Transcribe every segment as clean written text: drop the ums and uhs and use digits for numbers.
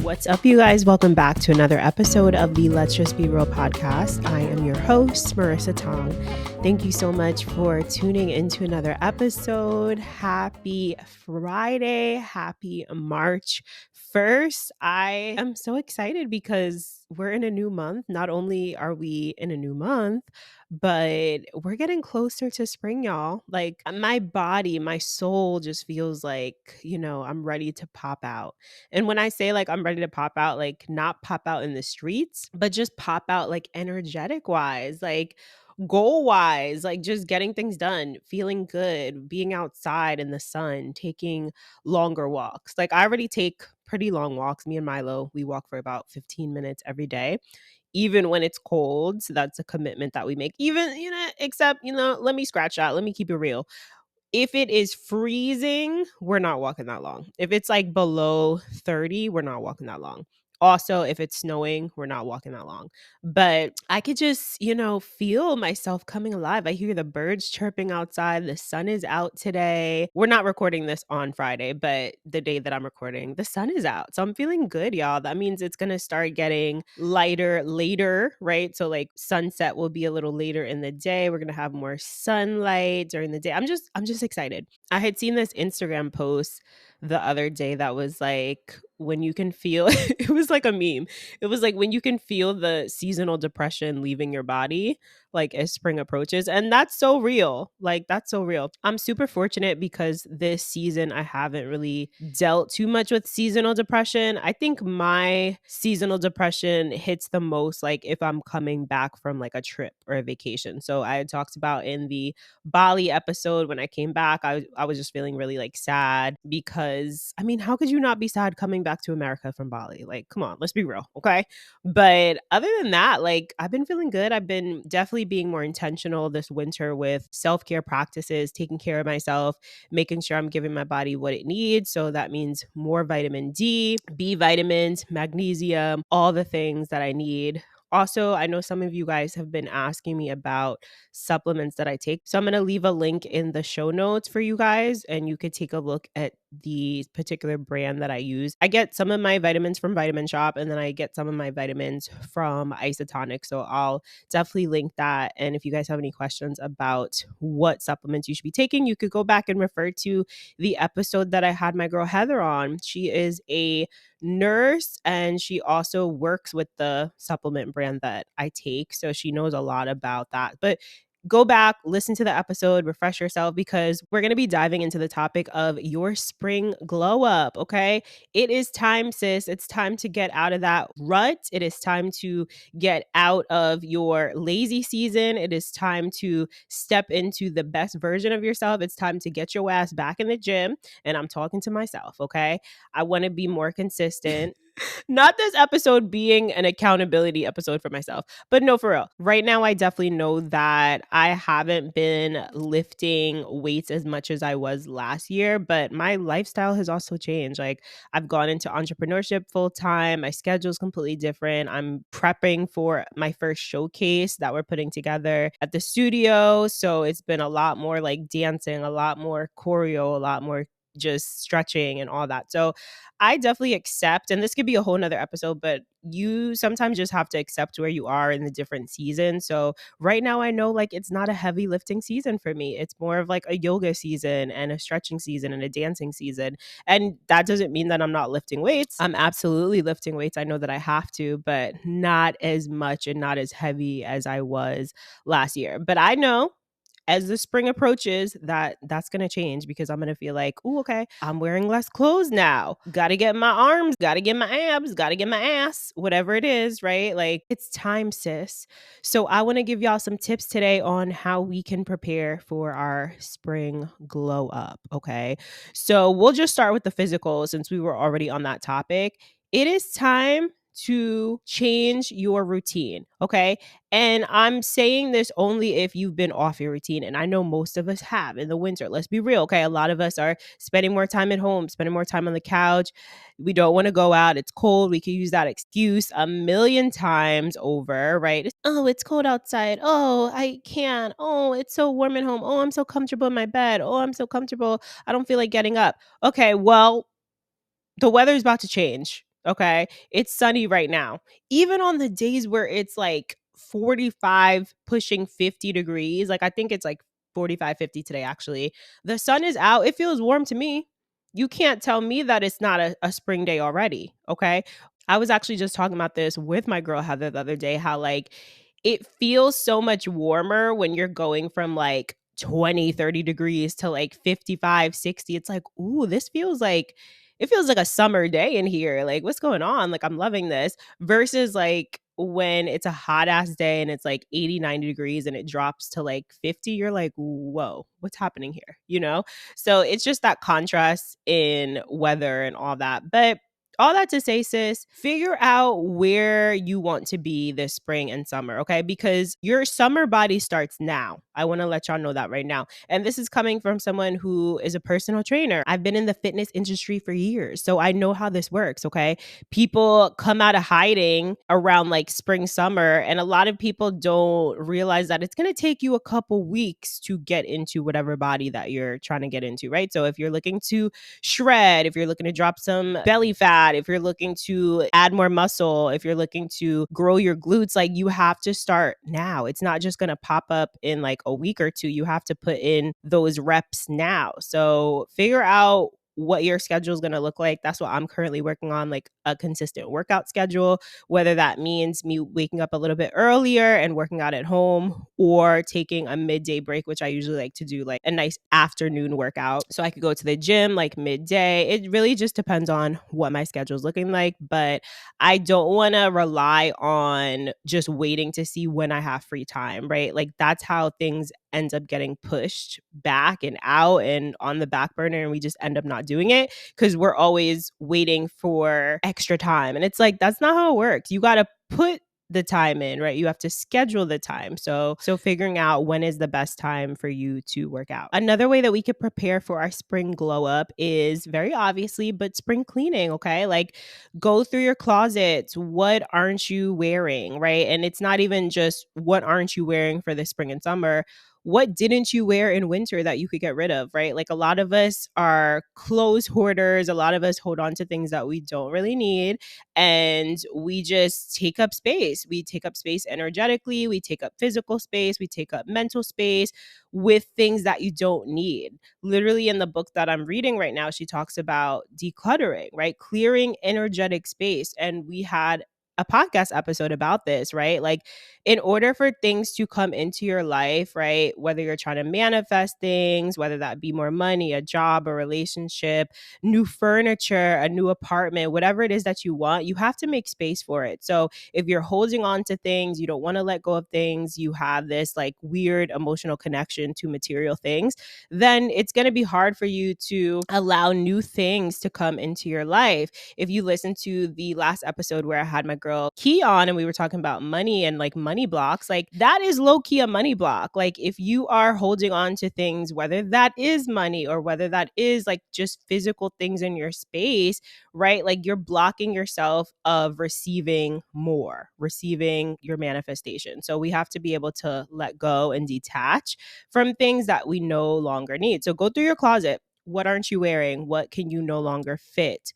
What's up, you guys? Welcome back to another episode of the Let's Just Be Real podcast. I am your host, Marissa Tong. Thank you so much for tuning into another episode. Happy Friday. Happy March 1st. I am so excited because we're in a new month. Not only are we in a new month, but we're getting closer to spring, y'all. Like my body, my soul just feels like, I'm ready to pop out. And when I say like I'm ready to pop out, like not pop out in the streets, but just pop out like energetic wise, like goal wise, like just getting things done, feeling good, being outside in the sun, taking longer walks. Like I already take pretty long walks. Me and Milo, we walk for about 15 minutes every day even when it's cold. So that's a commitment that we make. Even, except, let me scratch that. Let me keep it real. If it is freezing, we're not walking that long. If it's like below 30, we're not walking that long. Also, if it's snowing, we're not walking that long. But I could just, feel myself coming alive. I hear the birds chirping outside. The sun is out today. We're not recording this on Friday, but the day that I'm recording, the sun is out. So I'm feeling good, y'all. That means it's going to start getting lighter later, right? So like sunset will be a little later in the day. We're going to have more sunlight during the day. I'm just excited. I had seen this Instagram post the other day that was like when you can feel it was like a meme. It was like when you can feel the seasonal depression leaving your body like as spring approaches, and that's so real. Like that's so real. I'm super fortunate because this season I haven't really dealt too much with seasonal depression. I think my seasonal depression hits the most like if I'm coming back from like a trip or a vacation. So I had talked about in the Bali episode when I came back, I was just feeling really like sad because I mean, how could you not be sad coming back to America from Bali? Like, come on, let's be real, okay? But other than that, like I've been feeling good. I've been definitely being more intentional this winter with self-care practices, taking care of myself, making sure I'm giving my body what it needs. So that means more vitamin D, B vitamins, magnesium, all the things that I need. Also, I know some of you guys have been asking me about supplements that I take. So I'm going to leave a link in the show notes for you guys, and you could take a look at the particular brand that I use. I get some of my vitamins from Vitamin Shop, and then I get some of my vitamins from Isotonic. So I'll definitely link that. And if you guys have any questions about what supplements you should be taking, you could go back and refer to the episode that I had my girl Heather on. She is a nurse and she also works with the supplement brand that I take. So she knows a lot about that. But go back, listen to the episode, refresh yourself because we're going to be diving into the topic of your spring glow up. Okay. It is time, sis. It's time to get out of that rut. It is time to get out of your lazy season. It is time to step into the best version of yourself. It's time to get your ass back in the gym. And I'm talking to myself. Okay. I want to be more consistent. Not this episode being an accountability episode for myself, but no, for real. Right now, I definitely know that I haven't been lifting weights as much as I was last year, but my lifestyle has also changed. Like I've gone into entrepreneurship full time. My schedule is completely different. I'm prepping for my first showcase that we're putting together at the studio. So it's been a lot more like dancing, a lot more choreo, a lot more just stretching and all that. So I definitely accept, and this could be a whole nother episode, but you sometimes just have to accept where you are in the different seasons. So right now I know like it's not a heavy lifting season for me. It's more of like a yoga season and a stretching season and a dancing season. And that doesn't mean that I'm not lifting weights. I'm absolutely lifting weights. I know that I have to, but not as much and not as heavy as I was last year. But I know as the spring approaches that's going to change because I'm going to feel like, oh, okay, I'm wearing less clothes now. Got to get my arms, got to get my abs, got to get my ass, whatever it is, right? Like it's time, sis. So I want to give y'all some tips today on how we can prepare for our spring glow up. Okay. So we'll just start with the physical since we were already on that topic. It is time to change your routine. Okay. And I'm saying this only if you've been off your routine. And I know most of us have in the winter. Let's be real. Okay. A lot of us are spending more time at home, spending more time on the couch. We don't want to go out. It's cold. We could use that excuse a million times over, right? Oh, it's cold outside. Oh, I can't. Oh, it's so warm at home. Oh, I'm so comfortable in my bed. Oh, I'm so comfortable. I don't feel like getting up. Okay. Well, the weather is about to change. Okay. It's sunny right now. Even on the days where it's like 45, pushing 50 degrees, like I think it's like 45, 50 today, actually. The sun is out. It feels warm to me. You can't tell me that it's not a spring day already. Okay. I was actually just talking about this with my girl Heather the other day, how like it feels so much warmer when you're going from like 20, 30 degrees to like 55, 60. It's like, ooh, this feels like it feels like a summer day in here. Like, what's going on? Like, I'm loving this. Versus like when it's a hot ass day and it's like 80, 90 degrees and it drops to like 50, you're like, whoa, what's happening here? You know? So it's just that contrast in weather and all that. But all that to say, sis, figure out where you want to be this spring and summer, okay? Because your summer body starts now. I want to let y'all know that right now. And this is coming from someone who is a personal trainer. I've been in the fitness industry for years, so I know how this works, okay? People come out of hiding around like spring, summer, and a lot of people don't realize that it's going to take you a couple weeks to get into whatever body that you're trying to get into, right? So if you're looking to shred, if you're looking to drop some belly fat, if you're looking to add more muscle, if you're looking to grow your glutes, like you have to start now. It's not just going to pop up in like a week or two. You have to put in those reps now. So figure out what your schedule is going to look like. That's what I'm currently working on, like a consistent workout schedule, whether that means me waking up a little bit earlier and working out at home or taking a midday break, which I usually like to do like a nice afternoon workout so I could go to the gym like midday. It really just depends on what my schedule is looking like, but I don't want to rely on just waiting to see when I have free time, right? Like that's how things ends up getting pushed back and out and on the back burner, and we just end up not doing it because we're always waiting for extra time. And it's like, that's not how it works. You got to put the time in, right? You have to schedule the time. So figuring out when is the best time for you to work out. Another way that we could prepare for our spring glow up is very obviously, but spring cleaning, okay? Like go through your closets. What aren't you wearing, right? And it's not even just what aren't you wearing for the spring and summer. What didn't you wear in winter that you could get rid of, right? Like a lot of us are clothes hoarders. A lot of us hold on to things that we don't really need, and we just take up space. We take up space energetically, we take up physical space, we take up mental space with things that you don't need. Literally in the book that I'm reading right now, she talks about decluttering, right? Clearing energetic space. And we had a podcast episode about this, right? Like in order for things to come into your life, right? Whether you're trying to manifest things, whether that be more money, a job, a relationship, new furniture, a new apartment, whatever it is that you want, you have to make space for it. So if you're holding on to things, you don't want to let go of things, you have this like weird emotional connection to material things, then it's going to be hard for you to allow new things to come into your life. If you listen to the last episode where I had my girl Key on and we were talking about money and like money blocks, like that is low key a money block. Like if you are holding on to things, whether that is money or whether that is like just physical things in your space, right? Like you're blocking yourself of receiving more, receiving your manifestation. So we have to be able to let go and detach from things that we no longer need. So go through your closet. What aren't you wearing? What can you no longer fit?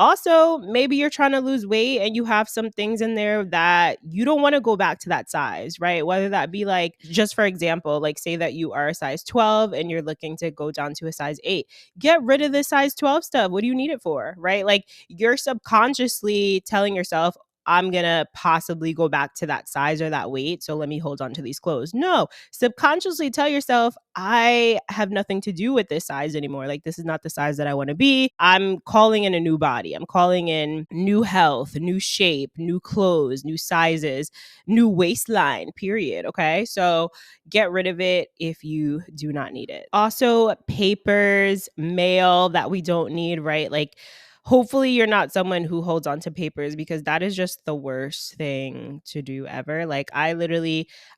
Also, maybe you're trying to lose weight and you have some things in there that you don't want to go back to that size, right? Whether that be like, just for example, like say that you are a size 12 and you're looking to go down to a size 8. Get rid of the size 12 stuff. What do you need it for, right? Like you're subconsciously telling yourself, I'm going to possibly go back to that size or that weight, so let me hold on to these clothes. No, subconsciously tell yourself, I have nothing to do with this size anymore. Like, this is not the size that I want to be. I'm calling in a new body. I'm calling in new health, new shape, new clothes, new sizes, new waistline, period. Okay. So get rid of it if you do not need it. Also, papers, mail that we don't need, right? Like, hopefully you're not someone who holds on to papers because that is just the worst thing to do ever. Like I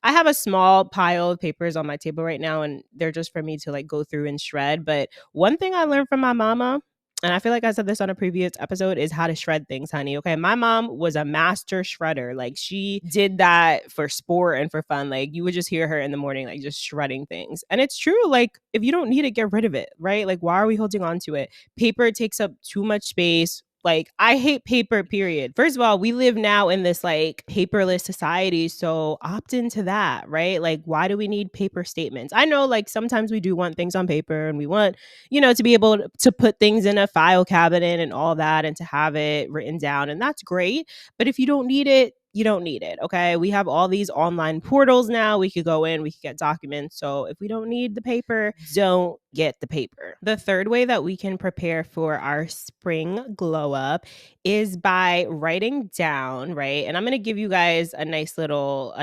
have a small pile of papers on my table right now and they're just for me to like go through and shred. But one thing I learned from my mama, and I feel like I said this on a previous episode, is how to shred things, honey. Okay. My mom was a master shredder. Like she did that for sport and for fun. Like you would just hear her in the morning, like just shredding things. And it's true. Like if you don't need it, get rid of it, right? Like why are we holding on to it? Paper takes up too much space. Like, I hate paper, period. First of all, we live now in this like paperless society. So opt into that, right? Like, why do we need paper statements? I know like sometimes we do want things on paper and we want, to be able to put things in a file cabinet and all that and to have it written down. And that's great. But if you don't need it, you don't need it. Okay. We have all these online portals now. We could go in, we could get documents. So if we don't need the paper, don't get the paper. The third way that we can prepare for our spring glow up is by writing down, right? And I'm going to give you guys a nice little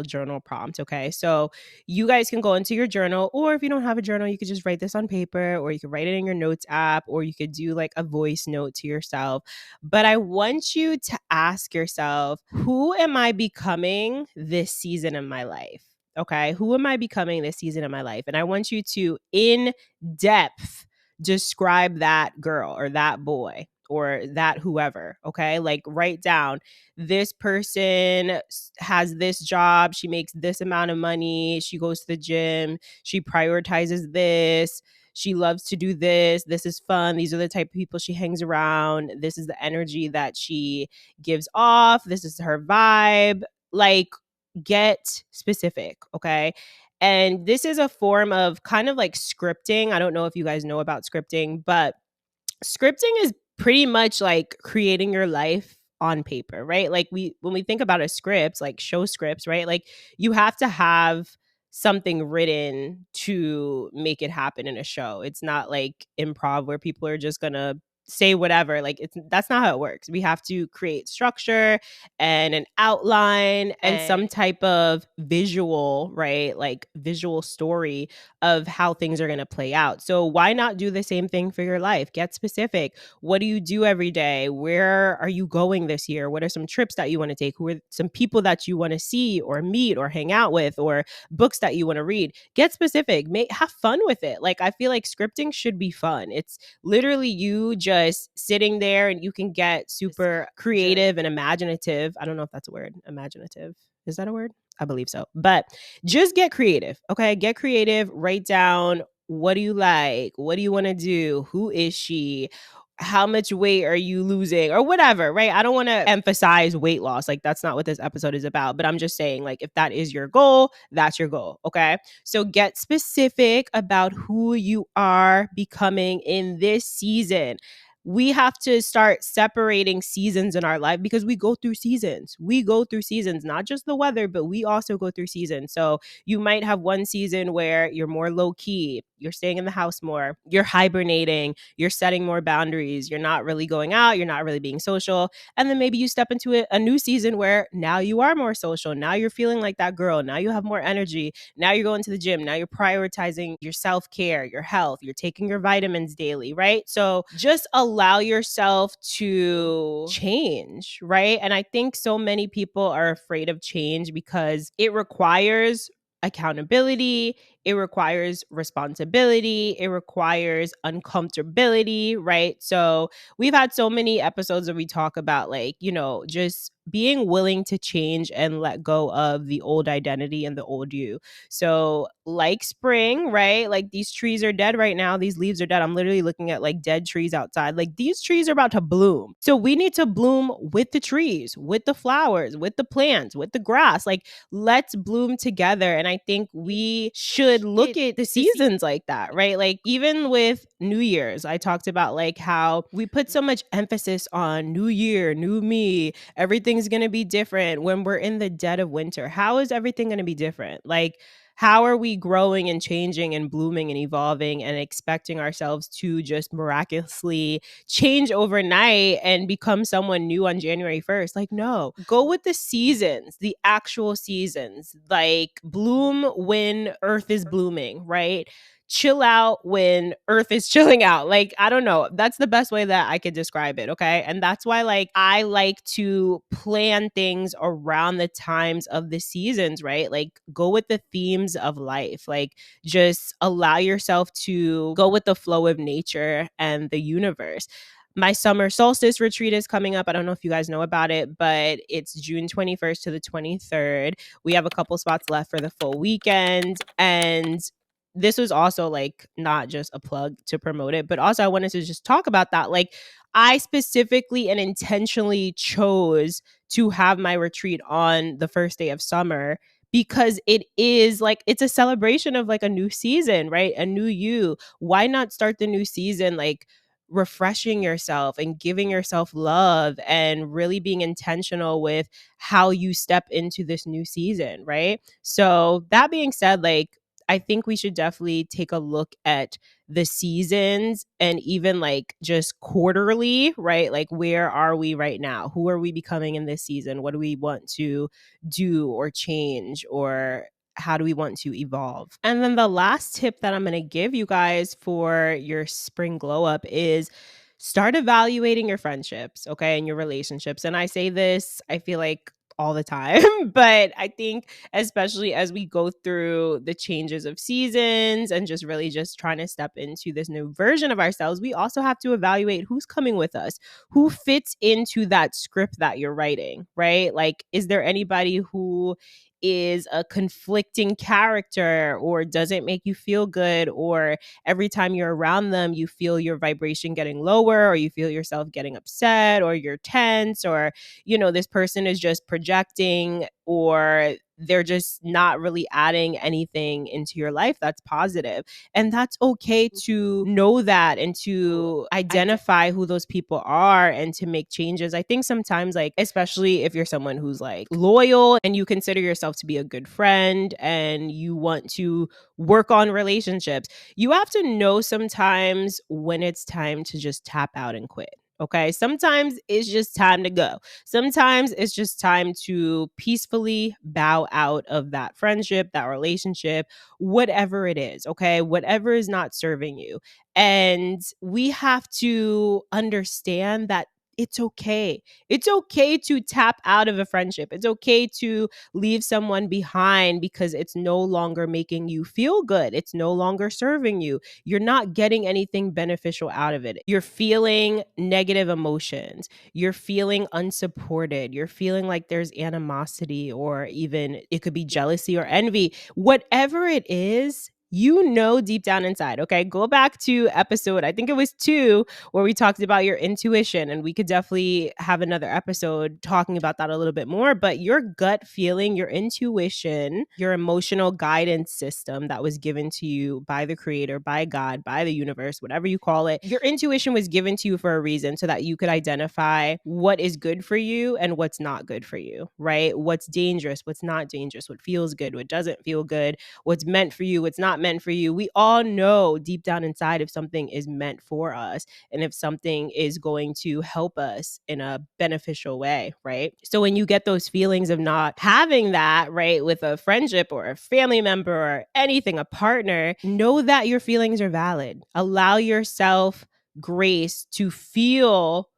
journal prompt, okay? So you guys can go into your journal, or if you don't have a journal, you could just write this on paper, or you could write it in your notes app, or you could do like a voice note to yourself. But I want you to ask yourself, who am I becoming this season of my life? Okay, who am I becoming this season of my life? And I want you to, in depth, describe that girl or that boy or that whoever. Okay, like write down, this person has this job, she makes this amount of money, she goes to the gym, she prioritizes this, she loves to do this, this is fun, these are the type of people she hangs around, this is the energy that she gives off, this is her vibe. Like, get specific, okay? And this is a form of kind of like scripting. I don't know if you guys know about scripting, but scripting is pretty much like creating your life on paper, right? Like, when we think about a script, like show scripts, right? Like, you have to have something written to make it happen in a show. It's not like improv where people are just gonna say whatever. Like, that's not how it works. We have to create structure and an outline and some type of visual, right? Like visual story of how things are going to play out. So why not do the same thing for your life? Get specific. What do you do every day? Where are you going this year? What are some trips that you want to take? Who are some people that you want to see or meet or hang out with, or books that you want to read? Get specific. Have fun with it. Like, I feel like scripting should be fun. It's literally you just sitting there, and you can get super creative and imaginative. I don't know if that's a word. Imaginative. Is that a word? I believe so. But just get creative. Okay. Get creative. Write down, what do you like? What do you want to do? Who is she? How much weight are you losing, or whatever, right? I don't want to emphasize weight loss. Like, that's not what this episode is about. But I'm just saying, like, if that is your goal, that's your goal. Okay. So get specific about who you are becoming in this season. We have to start separating seasons in our life, because we go through seasons. We go through seasons, not just the weather, but we also go through seasons. So you might have one season where you're more low key, you're staying in the house more, you're hibernating, you're setting more boundaries, you're not really going out, you're not really being social. And then maybe you step into a new season where now you are more social. Now you're feeling like that girl. Now you have more energy. Now you're going to the gym. Now you're prioritizing your self-care, your health. You're taking your vitamins daily, right? So just allow yourself to change, right? And I think so many people are afraid of change because it requires accountability, it requires responsibility, it requires uncomfortability, right? So we've had so many episodes where we talk about, like, just being willing to change and let go of the old identity and the old you. So like spring, right? Like, these trees are dead right now. These leaves are dead. I'm literally looking at like dead trees outside. Like, these trees are about to bloom. So we need to bloom with the trees, with the flowers, with the plants, with the grass. Like, let's bloom together. And I think we should look at the seasons like that, right? Like, even with New Year's, I talked about like how we put so much emphasis on new year, new me, everything's going to be different when we're in the dead of winter. How is everything going to be different? Like, how are we growing and changing and blooming and evolving and expecting ourselves to just miraculously change overnight and become someone new on January 1st? Like, no, go with the seasons, the actual seasons. Like, bloom when earth is blooming, right? Chill out when earth is chilling out. Like, I don't know. That's the best way that I could describe it. Okay. And that's why, like, I like to plan things around the times of the seasons, right? Like, go with the themes of life. Like, just allow yourself to go with the flow of nature and the universe. My summer solstice retreat is coming up. I don't know if you guys know about it, but it's June 21st to the 23rd. We have a couple spots left for the full weekend. And this was also like not just a plug to promote it, but also I wanted to just talk about that. Like, I specifically and intentionally chose to have my retreat on the first day of summer because it is like it's a celebration of like a new season, right? A new you. Why not start the new season like refreshing yourself and giving yourself love and really being intentional with how you step into this new season, right? So, that being said, like I think we should definitely take a look at the seasons and even like just quarterly, right? Like, where are we right now? Who are we becoming in this season? What do we want to do or change, or how do we want to evolve? And then the last tip that I'm going to give you guys for your spring glow up is start evaluating your friendships, okay, and your relationships. And I say this, I feel like all the time, but I think especially as we go through the changes of seasons and just really just trying to step into this new version of ourselves, we also have to evaluate who's coming with us, who fits into that script that you're writing, right? Like, is there anybody who is a conflicting character or doesn't make you feel good, or every time you're around them you feel your vibration getting lower, or you feel yourself getting upset, or you're tense, or this person is just projecting, or they're just not really adding anything into your life that's positive. And that's okay to know that and to identify who those people are and to make changes. I think sometimes, like, especially if you're someone who's like loyal and you consider yourself to be a good friend and you want to work on relationships, you have to know sometimes when it's time to just tap out and quit. Okay. Sometimes it's just time to go. Sometimes it's just time to peacefully bow out of that friendship, that relationship, whatever it is. Okay. Whatever is not serving you. And we have to understand that it's okay. It's okay to tap out of a friendship. It's okay to leave someone behind because it's no longer making you feel good. It's no longer serving you. You're not getting anything beneficial out of it. You're feeling negative emotions. You're feeling unsupported. You're feeling like there's animosity, or even it could be jealousy or envy. Whatever it is, deep down inside, okay? Go back to episode, I think it was 2, where we talked about your intuition, and we could definitely have another episode talking about that a little bit more. But your gut feeling, your intuition, your emotional guidance system that was given to you by the creator, by God, by the universe, whatever you call it, your intuition was given to you for a reason so that you could identify what is good for you and what's not good for you, right? What's dangerous, what's not dangerous, what feels good, what doesn't feel good, what's meant for you, what's not meant for you. We all know deep down inside if something is meant for us and if something is going to help us in a beneficial way, right? So when you get those feelings of not having that, right, with a friendship or a family member or anything, a partner, know that your feelings are valid. Allow yourself grace to feel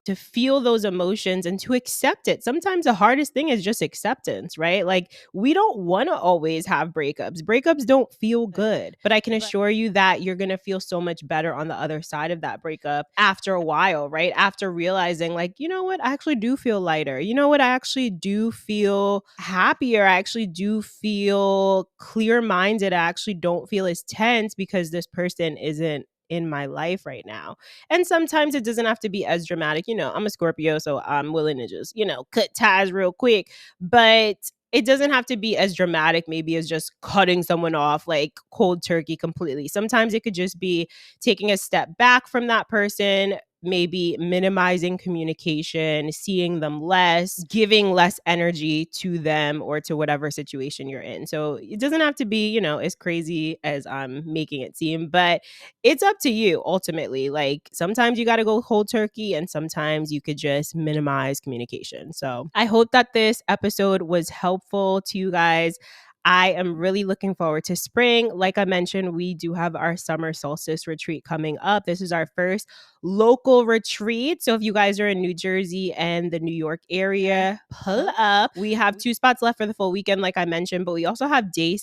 those emotions and to accept it. Sometimes the hardest thing is just acceptance, right? Like, we don't want to always have breakups. Breakups don't feel good, but I can assure you that you're going to feel so much better on the other side of that breakup after a while, right? After realizing, like, you know what? I actually do feel lighter. You know what? I actually do feel happier. I actually do feel clear-minded. I actually don't feel as tense because this person isn't in my life right now. And sometimes it doesn't have to be as dramatic. I'm a Scorpio, so I'm willing to just, cut ties real quick. But it doesn't have to be as dramatic, maybe, as just cutting someone off like cold turkey completely. Sometimes it could just be taking a step back from that person, maybe minimizing communication, seeing them less, giving less energy to them or to whatever situation you're in. So it doesn't have to be, as crazy as I'm making it seem, but it's up to you ultimately. Like, sometimes you got to go cold turkey and sometimes you could just minimize communication. So I hope that this episode was helpful to you guys. I am really looking forward to spring. Like I mentioned, we do have our summer solstice retreat coming up. This is our first local retreat. So if you guys are in New Jersey and the New York area, pull up. We have 2 spots left for the full weekend, like I mentioned, but we also have day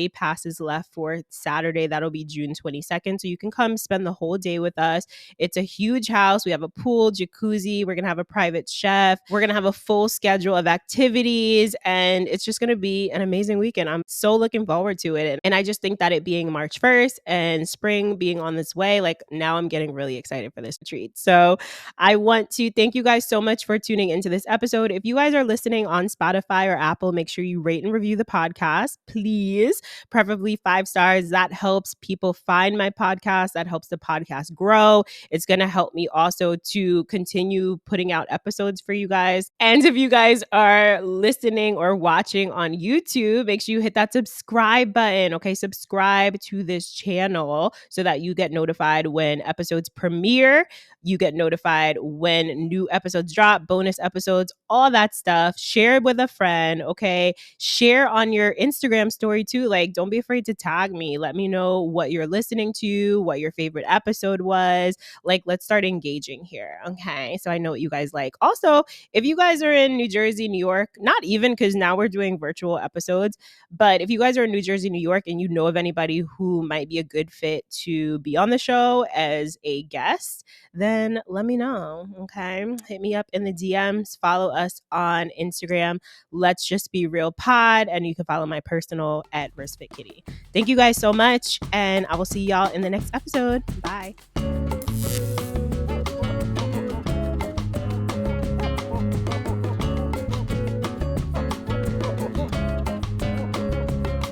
passes left for Saturday. That'll be June 22nd. So you can come spend the whole day with us. It's a huge house. We have a pool, jacuzzi. We're going to have a private chef. We're going to have a full schedule of activities, and it's just going to be an amazing weekend. weekend. I'm so looking forward to it. And I just think that it being March 1st and spring being on this way, like now I'm getting really excited for this treat. So I want to thank you guys so much for tuning into this episode. If you guys are listening on Spotify or Apple, make sure you rate and review the podcast, please. Preferably 5 stars. That helps people find my podcast. That helps the podcast grow. It's going to help me also to continue putting out episodes for you guys. And if you guys are listening or watching on YouTube, make sure you hit that subscribe button. Okay, subscribe to this channel so that you get notified when episodes premiere. You get notified when new episodes drop, bonus episodes, all that stuff. Share it with a friend, okay? Share on your Instagram story too. Like, don't be afraid to tag me. Let me know what you're listening to, what your favorite episode was. Like, let's start engaging here, okay? So I know what you guys like. Also, if you guys are in New Jersey, New York, not even because now we're doing virtual episodes, but if you guys are in New Jersey, New York, and you know of anybody who might be a good fit to be on the show as a guest, then let me know, okay? Hit me up in the DMs. Follow us on Instagram. Let's Just Be Real Pod. And you can follow my personal at VerseFitKitty. Thank you guys so much. And I will see y'all in the next episode. Bye.